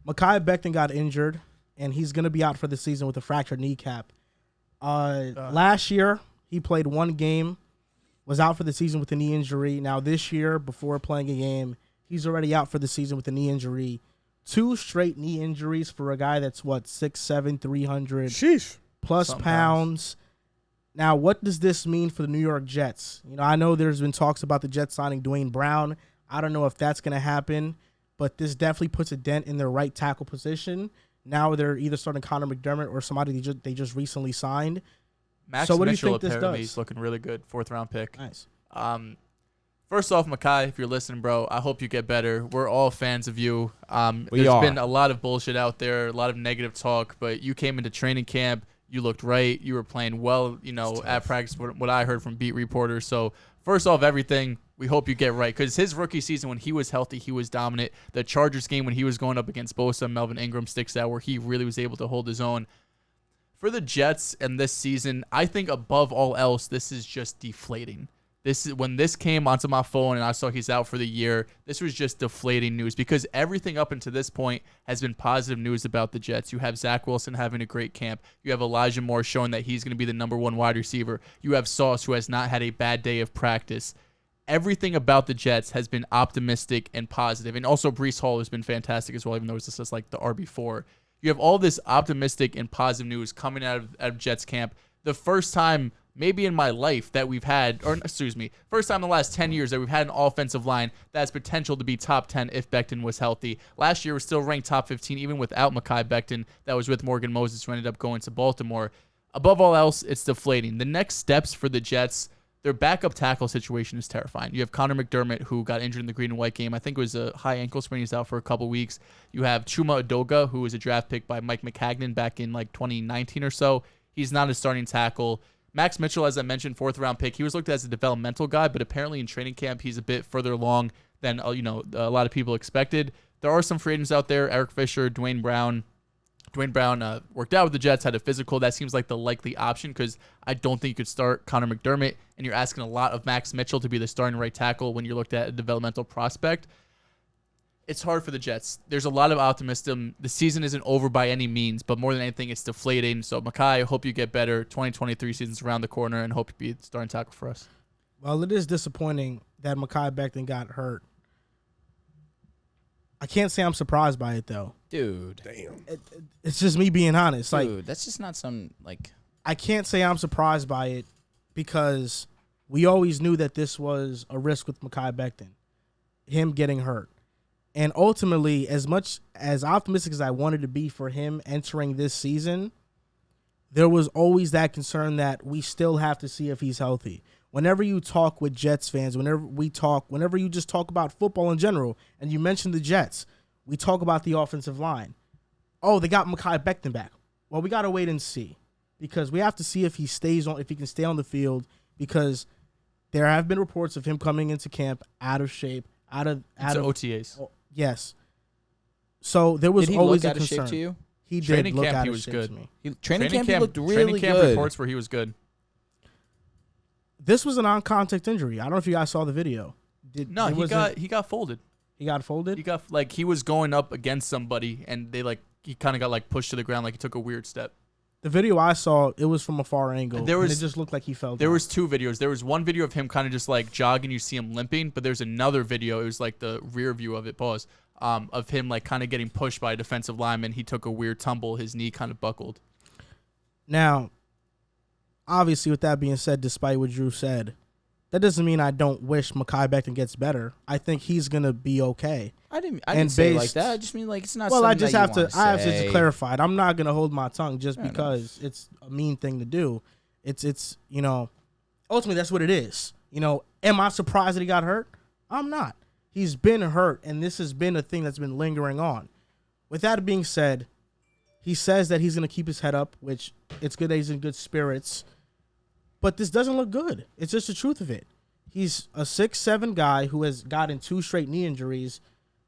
Mekhi Becton got injured, and he's going to be out for the season with a fractured kneecap. Last year, he played one game, was out for the season with a knee injury. Now this year, before playing a game, he's already out for the season with a knee injury. 2 straight knee injuries for a guy that's, 6'7", 300 plus pounds. Now, what does this mean for the New York Jets? I know there's been talks about the Jets signing Dwayne Brown. I don't know if that's going to happen, but this definitely puts a dent in their right tackle position. Now they're either starting Connor McDermott or somebody they just recently signed. Max so what Mitchell do you think apparently this does? is looking really good, 4th-round pick. Nice. First off, Mekhi, if you're listening, bro, I hope you get better. We're all fans of you. There's been a lot of bullshit out there, a lot of negative talk, but you came into training camp. You looked right. You were playing well, at practice, what I heard from beat reporters. So first off, everything, we hope you get right. Because his rookie season, when he was healthy, he was dominant. The Chargers game, when he was going up against Bosa and Melvin Ingram, sticks out where he really was able to hold his own. For the Jets and this season, I think above all else, this is just deflating. When this came onto my phone and I saw he's out for the year, this was just deflating news because everything up until this point has been positive news about the Jets. You have Zach Wilson having a great camp. You have Elijah Moore showing that he's going to be the number 1 wide receiver. You have Sauce, who has not had a bad day of practice. Everything about the Jets has been optimistic and positive. And also Breece Hall has been fantastic as well, even though it's just like the RB4. You have all this optimistic and positive news coming out of Jets camp. The first time maybe in my life that we've had, first time in the last 10 years that we've had an offensive line that has potential to be top 10 if Becton was healthy. Last year was still ranked top 15 even without Mekhi Becton. That was with Morgan Moses, who ended up going to Baltimore. Above all else, it's deflating. The next steps for the Jets, their backup tackle situation is terrifying. You have Connor McDermott, who got injured in the green and white game. I think it was a high ankle sprain. He's out for a couple weeks. You have Chuma Edoga, who was a draft pick by Mike McCagnon back in 2019 or so. He's not a starting tackle. Max Mitchell, as I mentioned, 4th-round pick. He was looked at as a developmental guy, but apparently in training camp he's a bit further along than a lot of people expected. There are some free agents out there: Eric Fisher, Dwayne Brown. Dwayne Brown worked out with the Jets, had a physical. That seems like the likely option because I don't think you could start Connor McDermott, and you're asking a lot of Max Mitchell to be the starting right tackle when you're looked at a developmental prospect. It's hard for the Jets. There's a lot of optimism. The season isn't over by any means, but more than anything, it's deflating. So, Mekhi, I hope you get better. 2023 season's around the corner, and hope you be the starting tackle for us. Well, it is disappointing that Mekhi Becton got hurt. I can't say I'm surprised by it, though. Dude. Damn. It's just me being honest. Dude, that's just not some, I can't say I'm surprised by it because we always knew that this was a risk with Mekhi Becton, him getting hurt. And ultimately, as much as optimistic as I wanted to be for him entering this season, there was always that concern that we still have to see if he's healthy. Whenever you talk with Jets fans, whenever you just talk about football in general, and you mention the Jets, we talk about the offensive line. Oh, they got Mekhi Becton back. Well, we got to wait and see because we have to see if he can stay on the field because there have been reports of him coming into camp out of shape, out of OTAs. Yes. So there was always a concern. Did he look out of shape to you? He did look out he of was shape good. to me. Training camp, he looked really training camp good. reports where he was good. This was a non-contact injury. I don't know if you guys saw the video. He got folded. He got folded? He was going up against somebody, and he kind of got pushed to the ground, he took a weird step. The video I saw, it was from a far angle. And it just looked like he fell down. There was 2 videos. There was one video of him kind of just jogging. You see him limping, but there's another video. It was the rear view of it. Pause. Of him kind of getting pushed by a defensive lineman. He took a weird tumble. His knee kind of buckled. Now, obviously, with that being said, despite what Drew said, that doesn't mean I don't wish Mekhi Becton gets better. I think he's gonna be okay. I didn't say it like that. I just mean it's not. Well, something I have to just clarify it. I'm not gonna hold my tongue just because it's a mean thing to do. It's ultimately that's what it is. Am I surprised that he got hurt? I'm not. He's been hurt, and this has been a thing that's been lingering on. With that being said, he says that he's gonna keep his head up, which it's good that he's in good spirits. But this doesn't look good. It's just the truth of it. He's a 6'7" guy who has gotten 2 straight knee injuries.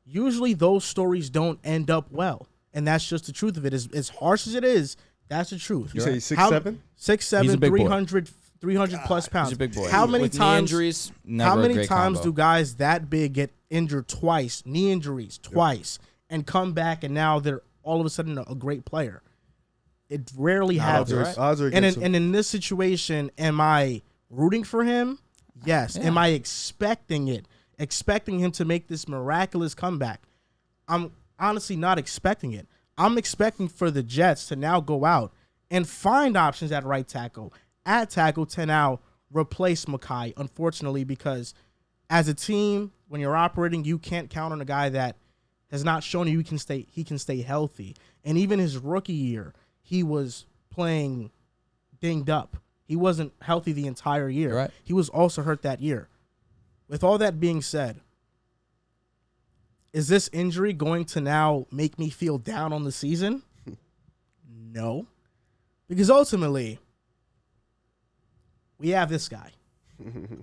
Usually those stories don't end up well. And that's just the truth of it. As harsh as it is, that's the truth. You say he's 6'7"? 6'7", 300 plus pounds. He's a big boy. How many With times, knee injuries, never how a many great times combo. do guys that big get injured twice, knee injuries twice, and come back, and now they're all of a sudden a great player. It rarely happens. Right. And in this situation, am I rooting for him? Yes. Yeah. Am I expecting it? Expecting him to make this miraculous comeback? I'm honestly not expecting it. I'm expecting for the Jets to now go out and find options at right tackle, at tackle to now replace Mekhi, unfortunately, because as a team, when you're operating, you can't count on a guy that has not shown you he can stay healthy. And even his rookie year, he was playing dinged up. He wasn't healthy the entire year. Right. He was also hurt that year. With all that being said, is this injury going to now make me feel down on the season? No. Because ultimately, we have this guy.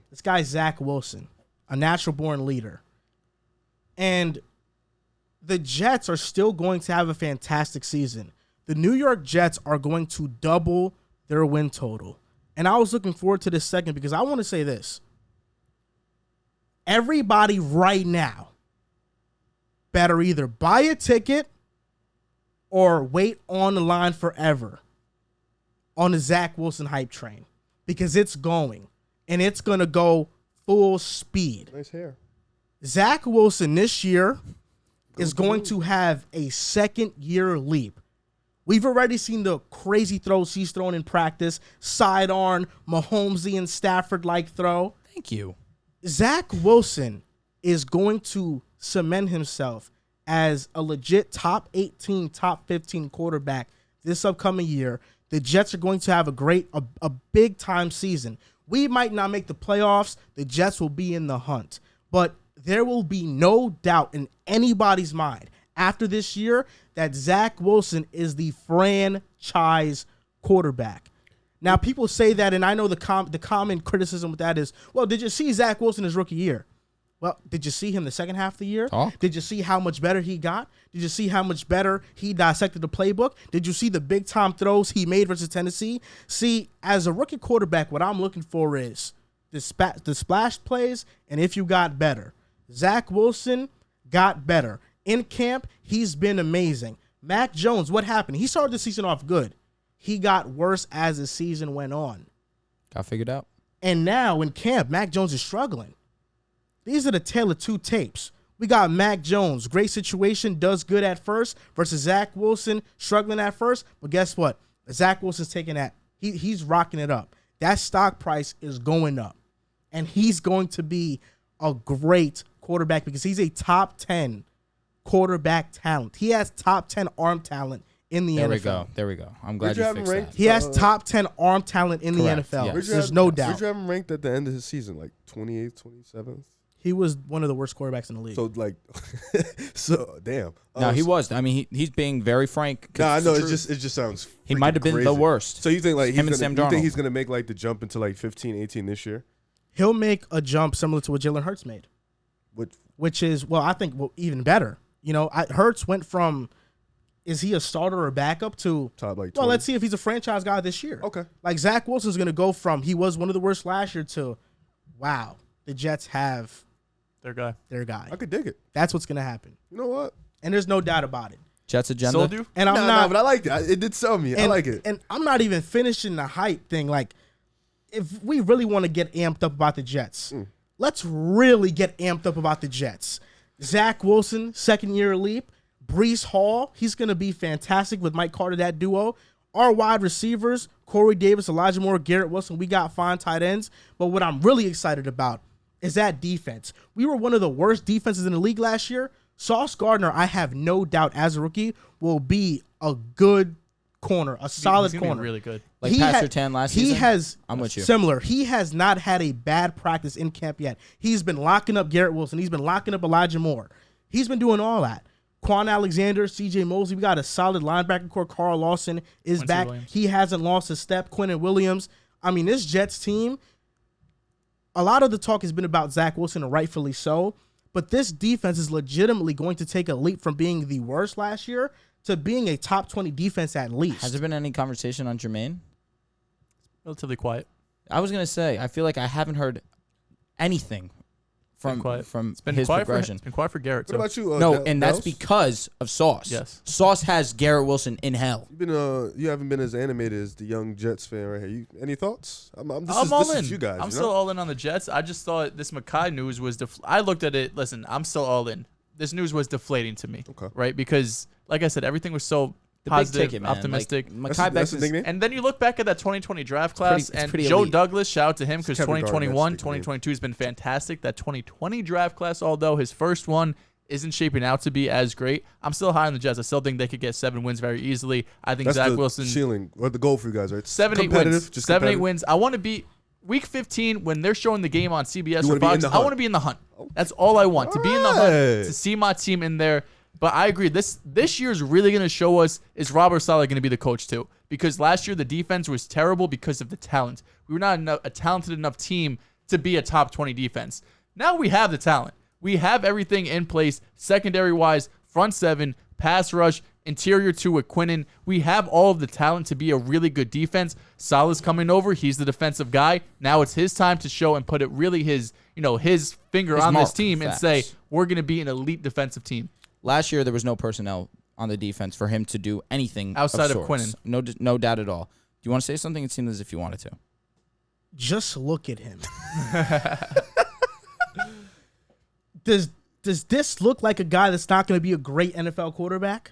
This guy, Zach Wilson, a natural-born leader. And the Jets are still going to have a fantastic season. The New York Jets are going to double their win total. And I was looking forward to this second because I want to say this. Everybody right now better either buy a ticket or wait on the line forever on the Zach Wilson hype train because it's going, and it's going to go full speed. Nice hair. Zach Wilson this year is going to have a second-year leap. We've already seen the crazy throws he's thrown in practice, sidearm, Mahomesian Stafford-like throw. Thank you. Zach Wilson is going to cement himself as a legit top 18, top 15 quarterback this upcoming year. The Jets are going to have a big-time season. We might not make the playoffs. The Jets will be in the hunt. But there will be no doubt in anybody's mind after this year that Zach Wilson is the franchise quarterback. Now, people say that, and I know the common criticism with that is, well, did you see Zach Wilson his rookie year? Well, did you see him the second half of the year? Oh. Did you see how much better he got? Did you see how much better he dissected the playbook? Did you see the big-time throws he made versus Tennessee? See, as a rookie quarterback, what I'm looking for is the splash plays, and if you got better. Zach Wilson got better. In camp, he's been amazing. Mac Jones, what happened? He started the season off good. He got worse as the season went on. Got figured out. And now in camp, Mac Jones is struggling. These are the tale of two tapes. We got Mac Jones, great situation, does good at first, versus Zach Wilson, struggling at first. But guess what? Zach Wilson's taking that. He's rocking it up. That stock price is going up. And he's going to be a great quarterback because he's a top 10 quarterback talent. He has top 10 arm talent in the NFL. There we go. I'm glad you fixed that. He has top 10 arm talent in Correct. the NFL. Yes. There's no doubt. Where'd you have him ranked at the end of his season? Like 28th, 27th? He was one of the worst quarterbacks in the league. So, like, damn. No, he was. I mean, he's being very frank. No, I know. It just sounds he might have been crazy. the worst. So you think like him and Sam Darnold. he's gonna make like the jump into like 15, 18 this year? He'll make a jump similar to what Jalen Hurts made. Which is, well, I think even better. You know, Hurts went from, is he a starter or backup to, top like 20. Well, let's see if he's a franchise guy this year. Okay. Like Zach Wilson's going to go from, he was one of the worst last year to, wow, the Jets have their guy. I could dig it. That's what's going to happen. You know what? And there's no doubt about it. Jets agenda. Sold you? And I'm not. But I like that. It did sell me. I like it. And I'm not even finishing the hype thing. Like, if we really want to get amped up about the Jets, let's really get amped up about the Jets. Zach Wilson, second-year leap. Breece Hall, he's going to be fantastic with Mike Carter, that duo. Our wide receivers, Corey Davis, Elijah Moore, Garrett Wilson, we got fine tight ends. But what I'm really excited about is that defense. We were one of the worst defenses in the league last year. Sauce Gardner, I have no doubt, as a rookie, will be a good corner, a solid he's corner. Be really good. Like Pastor Tan last season? I'm with you. Similar. He has not had a bad practice in camp yet. He's been locking up Garrett Wilson. He's been locking up Elijah Moore. He's been doing all that. Quan Alexander, C.J. Mosley. We got a solid linebacker core. Carl Lawson is Quincy back. Williams. He hasn't lost a step. Quentin Williams. I mean, this Jets team, a lot of the talk has been about Zach Wilson, and rightfully so. But this defense is legitimately going to take a leap from being the worst last year to being a top 20 defense at least. Has there been any conversation on Jermaine? Relatively quiet. I was going to say, I feel like I haven't heard anything from it's been his progression. It's been quiet for Garrett. What about you? No, and that's because of Sauce. Yes. Sauce has Garrett Wilson in hell. You haven't been as animated as the young Jets fan right here. Any thoughts? I'm all in. You guys, I'm still all in on the Jets. I just thought this Mekhi news was I looked at it. Listen, I'm still all in. This news was deflating to me. Okay. Right? Because, like I said, everything was so positive, big ticket, man. optimistic. Like, Mekhi Becton, and then you look back at that 2020 draft class, and Joe elite. Douglas, shout out to him because Kevin 2021, Garnett's 2022 has been fantastic. That 2020 draft class, although his first one isn't shaping out to be as great, I'm still high on the Jets. I still think they could get 7 wins very easily. I think that's Zach the Wilson ceiling or the goal for you guys, right? 7-8 wins. 7-8 wins. I want to be Week 15 when they're showing the game on CBS or Fox. I want to be in the hunt. That's all I want, to be in the hunt, to see my team in there. But I agree. This year's really going to show us, is Robert Saleh going to be the coach too? Because last year the defense was terrible because of the talent. We were not a talented enough team to be a top 20 defense. Now we have the talent. We have everything in place, secondary-wise, front seven, pass rush, interior two with Quinnen. We have all of the talent to be a really good defense. Saleh's coming over. He's the defensive guy. Now it's his time to show and put it really his finger on this team and say, we're going to be an elite defensive team. Last year, there was no personnel on the defense for him to do anything outside of Quinnen. No doubt at all. Do you want to say something? It seemed as if you wanted to. Just look at him. Does this look like a guy that's not going to be a great NFL quarterback?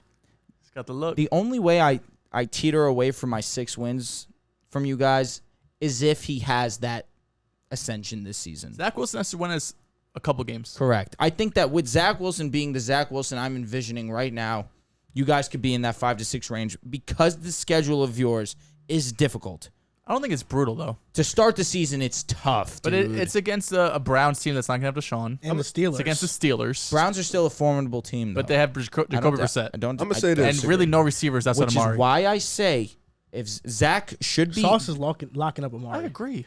He's got the look. The only way I teeter away from my 6 wins from you guys is if he has that ascension this season. Zach Wilson has to win us a couple games. Correct. I think that with Zach Wilson being the Zach Wilson I'm envisioning right now, you guys could be in that 5 to 6 range because the schedule of yours is difficult. I don't think it's brutal, though. To start the season, it's tough, but it's against a Browns team that's not going to have Deshaun. And the Steelers. It's against the Steelers. Browns are still a formable team, though. But they have Jacoby Brissett. I'm going to say this. And really no receivers outside of Amari. Which is why I say if Zach should be... Sauce is locking up Amari. I agree.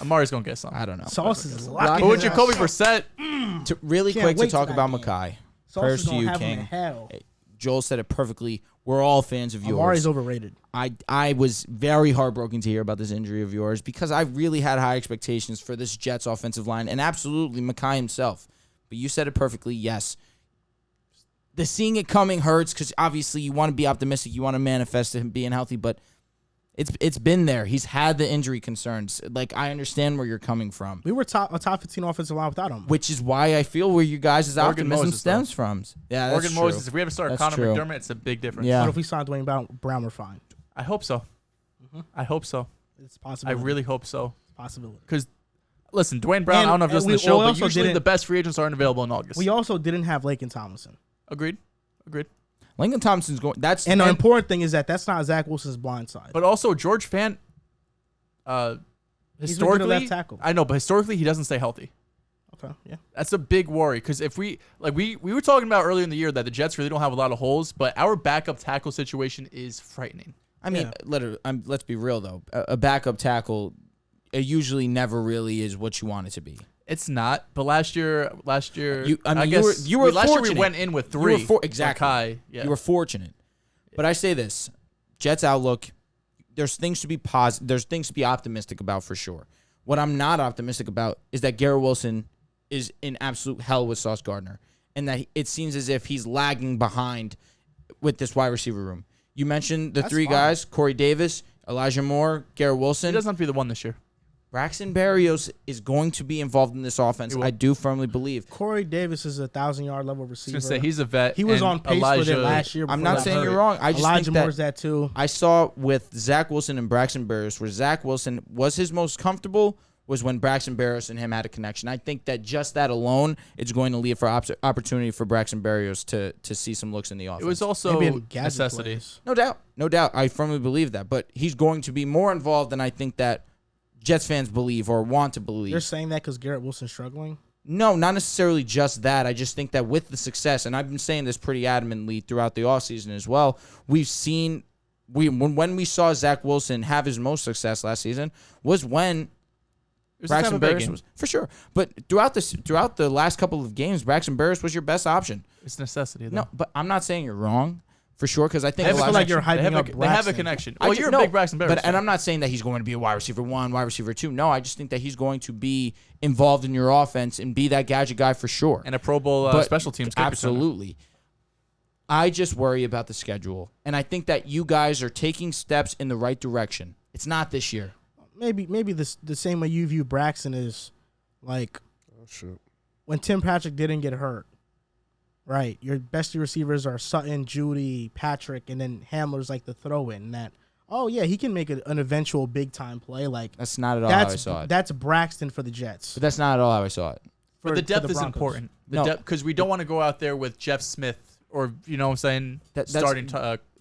Amari's going to get some. I don't know. Sauce is locking But with Jacoby Brissett... Really quick to talk about Mekhi. Sauce to you, King. Joel said it perfectly. We're all fans of yours. Amari's overrated. I was very heartbroken to hear about this injury of yours because I really had high expectations for this Jets offensive line and absolutely Mekhi himself. But you said it perfectly, yes. The seeing it coming hurts because obviously you want to be optimistic. You want to manifest him being healthy, but it's been there. He's had the injury concerns. Like, I understand where you're coming from. We were a top 15 offensive line without him. Which is why I feel where you guys' optimism stems from. Yeah, that's Morgan true. Moses. If we ever start Connor McDermott, it's a big difference. Yeah. But if we sign Dwayne Brown, we're fine. I hope so. Mm-hmm. I hope so. It's possible. I really hope so. It's possibility. Because, listen, Dwayne Brown, I don't know if you listen to the show, but usually the best free agents aren't available in August. We also didn't have Laken Tomlinson. Agreed. Lincoln Thompson's going. And the important thing is that's not Zach Wilson's blind side. But also George Fant, historically, left tackle. I know, but historically he doesn't stay healthy. Okay, yeah, that's a big worry because if we were talking about earlier in the year that the Jets really don't have a lot of holes, but our backup tackle situation is frightening. I mean, let's be real though. A backup tackle usually never really is what you want it to be. It's not, but last year, you were last fortunate. year we went in with 3. Exactly. Mekhi, yeah. You were fortunate. But I say this, Jets outlook, there's things to be positive. There's things to be optimistic about for sure. What I'm not optimistic about is that Garrett Wilson is in absolute hell with Sauce Gardner, and that it seems as if he's lagging behind with this wide receiver room. You mentioned the 3 guys, Corey Davis, Elijah Moore, Garrett Wilson. He doesn't have to be the one this year. Braxton Berrios is going to be involved in this offense. I do firmly believe. Corey Davis is a 1,000-yard level receiver. I was going to say, he's a vet. He was on pace with it last year. I'm not saying you're wrong. I just Elijah think that Moore's that too. I saw with Zach Wilson and Braxton Berrios, where Zach Wilson was his most comfortable was when Braxton Berrios and him had a connection. I think that just that alone is going to lead for opportunity for Braxton Berrios to see some looks in the offense. It was also necessity. No doubt. I firmly believe that. But he's going to be more involved than I think that Jets fans believe or want to believe. You're saying that because Garrett Wilson's struggling? No, not necessarily just that. I just think that with the success, and I've been saying this pretty adamantly throughout the offseason as well, we've seen when we saw Zach Wilson have his most success last season was when Braxton Berrios was for sure. But throughout the last couple of games, Braxton Berrios was your best option. It's necessity, though. No, but I'm not saying you're wrong. for sure. Because I think I feel like you're hyping up They have a Braxton. connection. Well, you're a big Braxton Berrios fan. And I'm not saying that he's going to be a wide receiver 1, wide receiver 2. No, I just think that he's going to be involved in your offense and be that gadget guy for sure. And a Pro Bowl special teams kicker. Absolutely. I just worry about the schedule. And I think that you guys are taking steps in the right direction. It's not this year. Maybe the same way you view Braxton is like shoot. When Tim Patrick didn't get hurt, right? Your best receivers are Sutton, Judy, Patrick, and then Hamler's like the throw-in. That he can make an eventual big-time play. Like that's not at all how I saw it. That's Braxton for the Jets. But that's not at all how I saw it. But the depth is important. Because we don't want to go out there with Jeff Smith or, you know what I'm saying, starting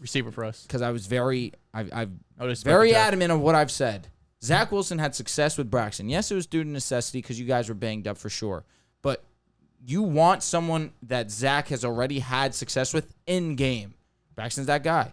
receiver for us. Because I was very adamant of what I've said. Zach Wilson had success with Braxton. Yes, it was due to necessity because you guys were banged up for sure. But you want someone that Zach has already had success with in game. Braxton's that guy.